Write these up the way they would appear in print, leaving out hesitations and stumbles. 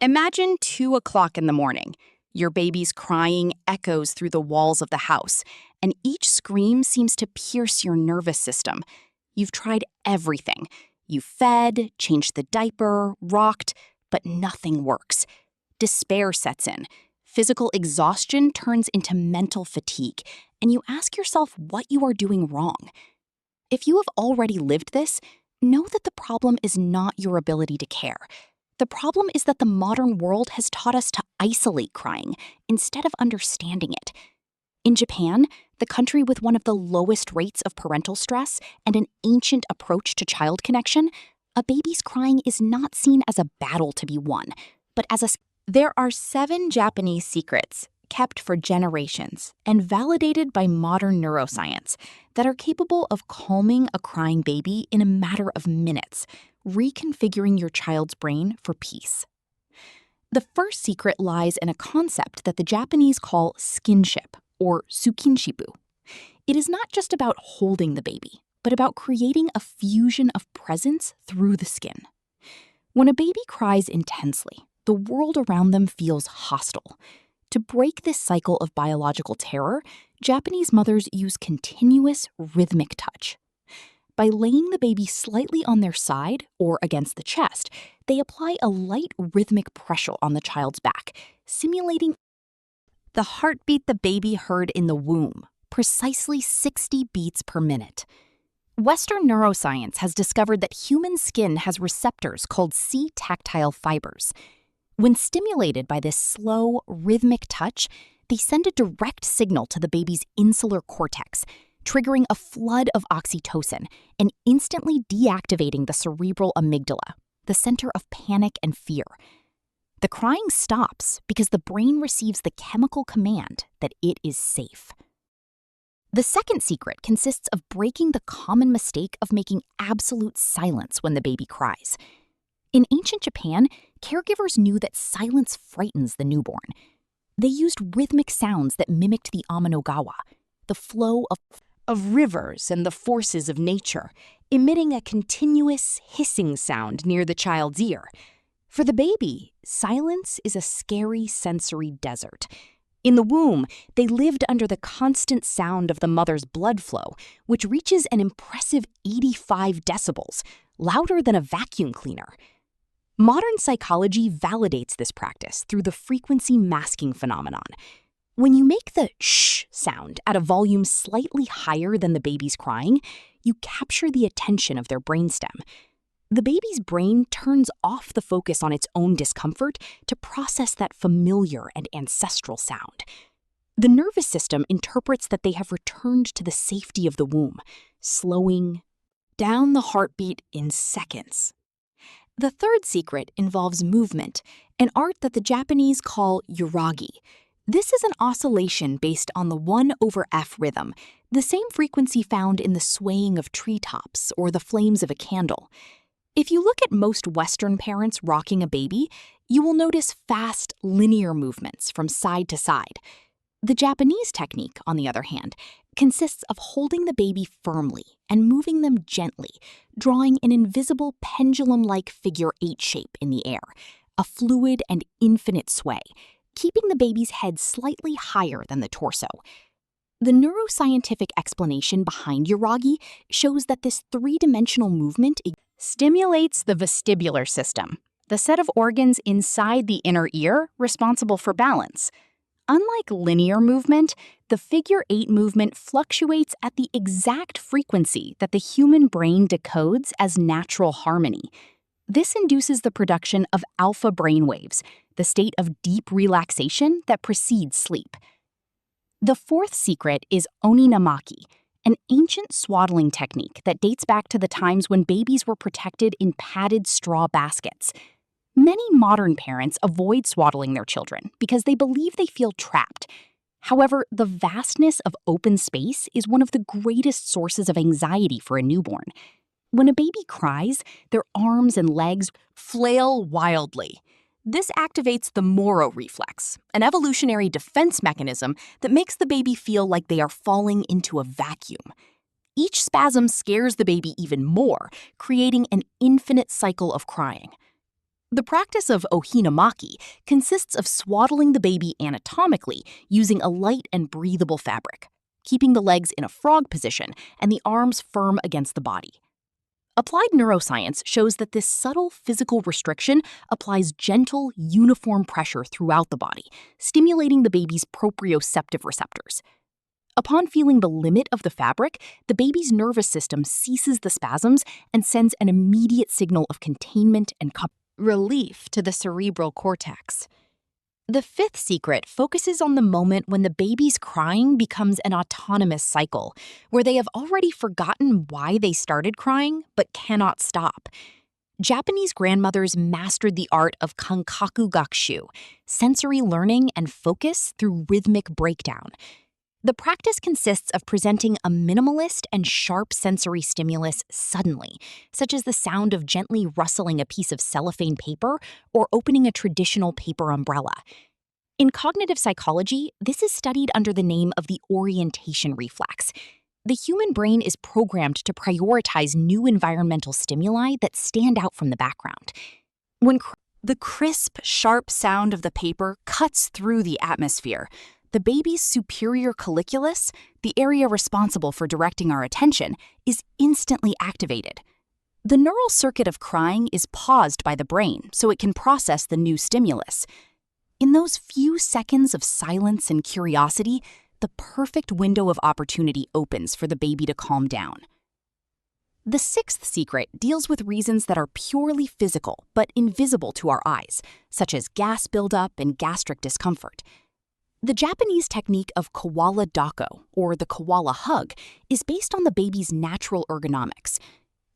Imagine 2 o'clock in the morning. Your baby's crying echoes through the walls of the house, and each scream seems to pierce your nervous system. You've tried everything. You've fed, changed the diaper, rocked, but nothing works. Despair sets in. Physical exhaustion turns into mental fatigue, and you ask yourself what you are doing wrong. If you have already lived this, know that the problem is not your ability to care. The problem is that the modern world has taught us to isolate crying instead of understanding it. In Japan, the country with one of the lowest rates of parental stress and an ancient approach to child connection, a baby's crying is not seen as a battle to be won, but as a... There are 7 Japanese secrets kept for generations and validated by modern neuroscience that are capable of calming a crying baby in a matter of minutes, reconfiguring your child's brain for peace. The first secret lies in a concept that the Japanese call skinship, or Sukinshippu. It is not just about holding the baby, but about creating a fusion of presence through the skin. When a baby cries intensely, the world around them feels hostile. To break this cycle of biological terror, Japanese mothers use continuous, rhythmic touch. By laying the baby slightly on their side or against the chest, they apply a light rhythmic pressure on the child's back, simulating the heartbeat the baby heard in the womb, precisely 60 beats per minute. Western neuroscience has discovered that human skin has receptors called C-tactile fibers. When stimulated by this slow, rhythmic touch, they send a direct signal to the baby's insular cortex, triggering a flood of oxytocin and instantly deactivating the cerebral amygdala, the center of panic and fear. The crying stops because the brain receives the chemical command that it is safe. The second secret consists of breaking the common mistake of making absolute silence when the baby cries. In ancient Japan, caregivers knew that silence frightens the newborn. They used rhythmic sounds that mimicked the Amnogawa, the flow of rivers and the forces of nature, emitting a continuous hissing sound near the child's ear. For the baby, silence is a scary sensory desert. In the womb, they lived under the constant sound of the mother's blood flow, which reaches an impressive 85 decibels, louder than a vacuum cleaner. Modern psychology validates this practice through the frequency masking phenomenon. When you make the shh sound at a volume slightly higher than the baby's crying, you capture the attention of their brainstem. The baby's brain turns off the focus on its own discomfort to process that familiar and ancestral sound. The nervous system interprets that they have returned to the safety of the womb, slowing down the heartbeat in seconds. The third secret involves movement, an art that the Japanese call Yuragi. This is an oscillation based on the 1/F rhythm, the same frequency found in the swaying of treetops or the flames of a candle. If you look at most Western parents rocking a baby, you will notice fast, linear movements from side to side. The Japanese technique, on the other hand, consists of holding the baby firmly and moving them gently, drawing an invisible pendulum-like figure 8 shape in the air, a fluid and infinite sway, keeping the baby's head slightly higher than the torso. The neuroscientific explanation behind Yuragi shows that this 3-dimensional movement stimulates the vestibular system, the set of organs inside the inner ear responsible for balance. Unlike linear movement, the figure 8 movement fluctuates at the exact frequency that the human brain decodes as natural harmony. This induces the production of alpha brainwaves, the state of deep relaxation that precedes sleep. The fourth secret is Ohinamaki, an ancient swaddling technique that dates back to the times when babies were protected in padded straw baskets. Many modern parents avoid swaddling their children because they believe they feel trapped. However, the vastness of open space is one of the greatest sources of anxiety for a newborn. When a baby cries, their arms and legs flail wildly. This activates the Moro reflex, an evolutionary defense mechanism that makes the baby feel like they are falling into a vacuum. Each spasm scares the baby even more, creating an infinite cycle of crying. The practice of Ohinamaki consists of swaddling the baby anatomically using a light and breathable fabric, keeping the legs in a frog position and the arms firm against the body. Applied neuroscience shows that this subtle physical restriction applies gentle, uniform pressure throughout the body, stimulating the baby's proprioceptive receptors. Upon feeling the limit of the fabric, the baby's nervous system ceases the spasms and sends an immediate signal of containment and relief to the cerebral cortex. The fifth secret focuses on the moment when the baby's crying becomes an autonomous cycle, where they have already forgotten why they started crying but cannot stop. Japanese grandmothers mastered the art of Kankaku Gakushu, sensory learning and focus through rhythmic breakdown. The practice consists of presenting a minimalist and sharp sensory stimulus suddenly, such as the sound of gently rustling a piece of cellophane paper or opening a traditional paper umbrella. In cognitive psychology, this is studied under the name of the orientation reflex. The human brain is programmed to prioritize new environmental stimuli that stand out from the background. When the crisp, sharp sound of the paper cuts through the atmosphere, the baby's superior colliculus, the area responsible for directing our attention, is instantly activated. The neural circuit of crying is paused by the brain so it can process the new stimulus. In those few seconds of silence and curiosity, the perfect window of opportunity opens for the baby to calm down. The sixth secret deals with reasons that are purely physical but invisible to our eyes, such as gas buildup and gastric discomfort. The Japanese technique of Koala Dakko, or the koala hug, is based on the baby's natural ergonomics.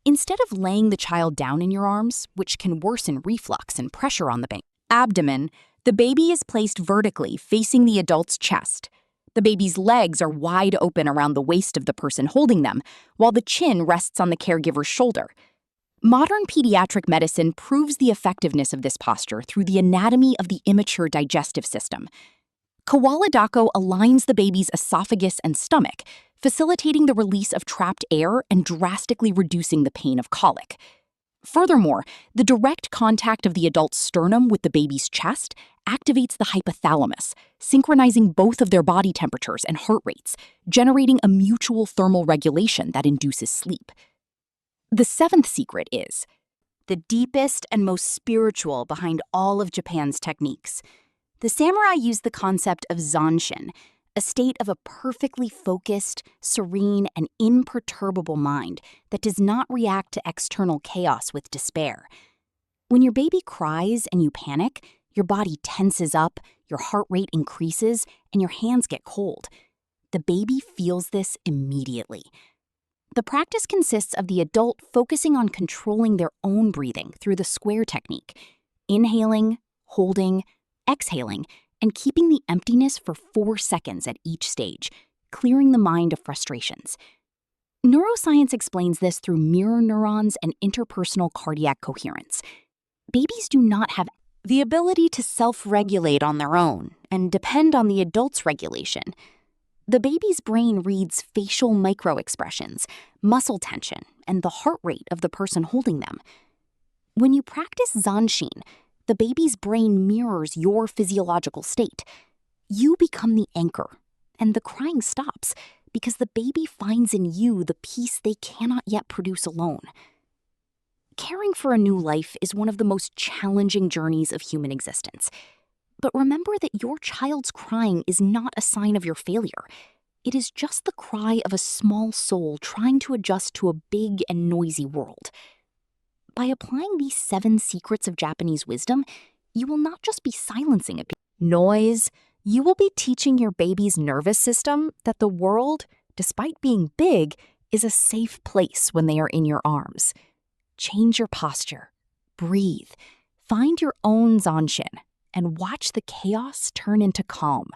Instead of laying the child down in your arms, which can worsen reflux and pressure on the abdomen, the baby is placed vertically facing the adult's chest. The baby's legs are wide open around the waist of the person holding them, while the chin rests on the caregiver's shoulder. Modern pediatric medicine proves the effectiveness of this posture through the anatomy of the immature digestive system. Koala Dakko aligns the baby's esophagus and stomach, facilitating the release of trapped air and drastically reducing the pain of colic. Furthermore, the direct contact of the adult's sternum with the baby's chest activates the hypothalamus, synchronizing both of their body temperatures and heart rates, generating a mutual thermal regulation that induces sleep. The seventh secret is the deepest and most spiritual behind all of Japan's techniques. The samurai used the concept of Zanshin, a state of a perfectly focused, serene, and imperturbable mind that does not react to external chaos with despair. When your baby cries and you panic, your body tenses up, your heart rate increases, and your hands get cold. The baby feels this immediately. The practice consists of the adult focusing on controlling their own breathing through the square technique, inhaling, holding, exhaling, and keeping the emptiness for 4 seconds at each stage, clearing the mind of frustrations. Neuroscience explains this through mirror neurons and interpersonal cardiac coherence. Babies do not have the ability to self-regulate on their own and depend on the adult's regulation. The baby's brain reads facial microexpressions, muscle tension, and the heart rate of the person holding them. When you practice Zanshin, the baby's brain mirrors your physiological state. You become the anchor, and the crying stops because the baby finds in you the peace they cannot yet produce alone. Caring for a new life is one of the most challenging journeys of human existence. But remember that your child's crying is not a sign of your failure. It is just the cry of a small soul trying to adjust to a big and noisy world. By applying these 7 secrets of Japanese wisdom, you will not just be silencing a noise, you will be teaching your baby's nervous system that the world, despite being big, is a safe place when they are in your arms. Change your posture, breathe, find your own Zanshin, and watch the chaos turn into calm.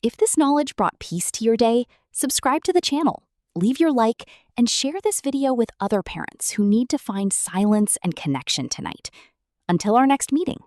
If this knowledge brought peace to your day, subscribe to the channel, leave your like, and share this video with other parents who need to find silence and connection tonight. Until our next meeting.